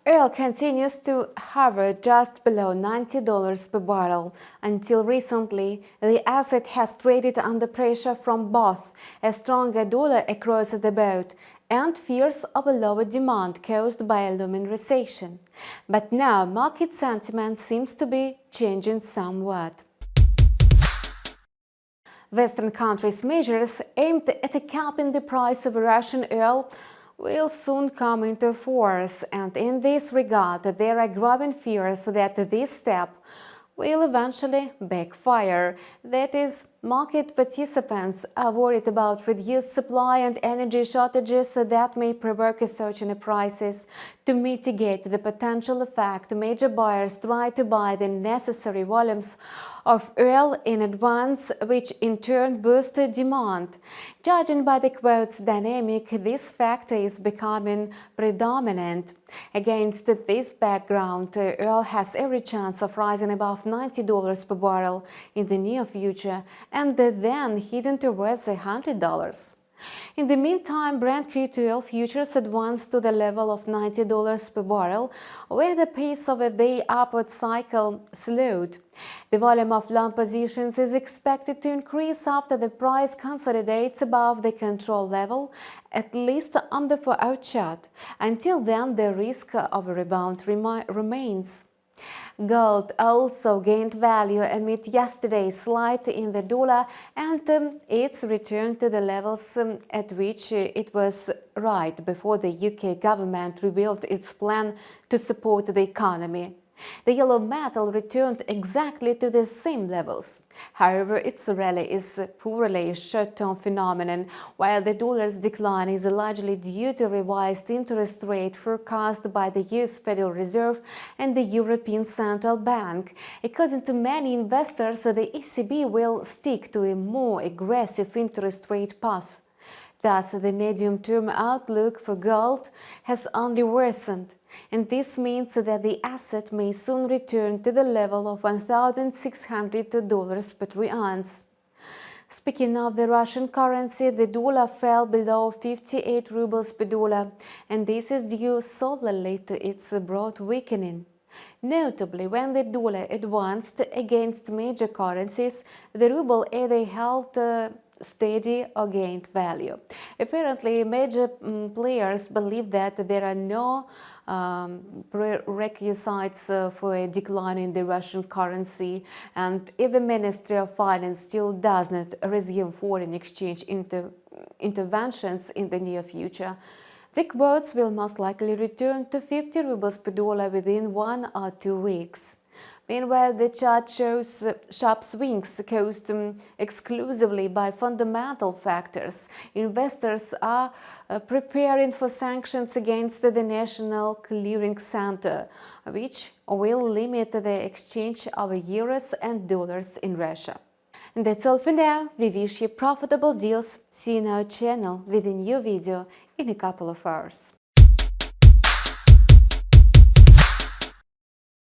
Oil continues to hover just below $90 per barrel. Until recently, the asset has traded under pressure from both a stronger dollar across the board and fears of a lower demand caused by a looming recession. But now market sentiment seems to be changing somewhat. Western countries' measures aimed at capping the price of Russian oil will soon come into force, and in this regard there are growing fears that this step will eventually backfire. That is, market participants are worried about reduced supply and energy shortages that may provoke a surge in prices. To mitigate the potential effect, major buyers try to buy the necessary volumes of oil in advance, which in turn boosts demand. Judging by the quote's dynamic, this factor is becoming predominant. Against this background, oil has every chance of rising above $90 per barrel in the near future and then heading towards $100. In the meantime, Brent crude oil futures advanced to the level of $90 per barrel, where the pace of the upward cycle slowed. The volume of long positions is expected to increase after the price consolidates above the control level, at least on the 4-hour chart. Until then, the risk of a rebound remains. Gold also gained value amid yesterday's slide in the dollar and its return to the levels at which it was right before the UK government revealed its plan to support the economy. The yellow metal returned exactly to the same levels. However, its rally is purely a short-term phenomenon, while the dollar's decline is largely due to revised interest rate forecast by the US Federal Reserve and the European Central Bank. According to many investors, the ECB will stick to a more aggressive interest rate path. Thus, the medium-term outlook for gold has only worsened, and this means that the asset may soon return to the level of $1,600 per troy ounce. Speaking of the Russian currency, the dollar fell below 58 rubles per dollar, and this is due solely to its broad weakening. Notably, when the dollar advanced against major currencies, the ruble either held steady or gained value. Apparently, major players believe that there are no prerequisites for a decline in the Russian currency, and if the Ministry of Finance still does not resume foreign exchange interventions in the near future, the quotes will most likely return to 50 rubles per dollar within 1 or 2 weeks. Meanwhile, the chart shows sharp swings caused exclusively by fundamental factors. Investors are preparing for sanctions against the National Clearing Center, which will limit the exchange of euros and dollars in Russia. And that's all for now. We wish you profitable deals. See you on our channel with a new video in a couple of hours.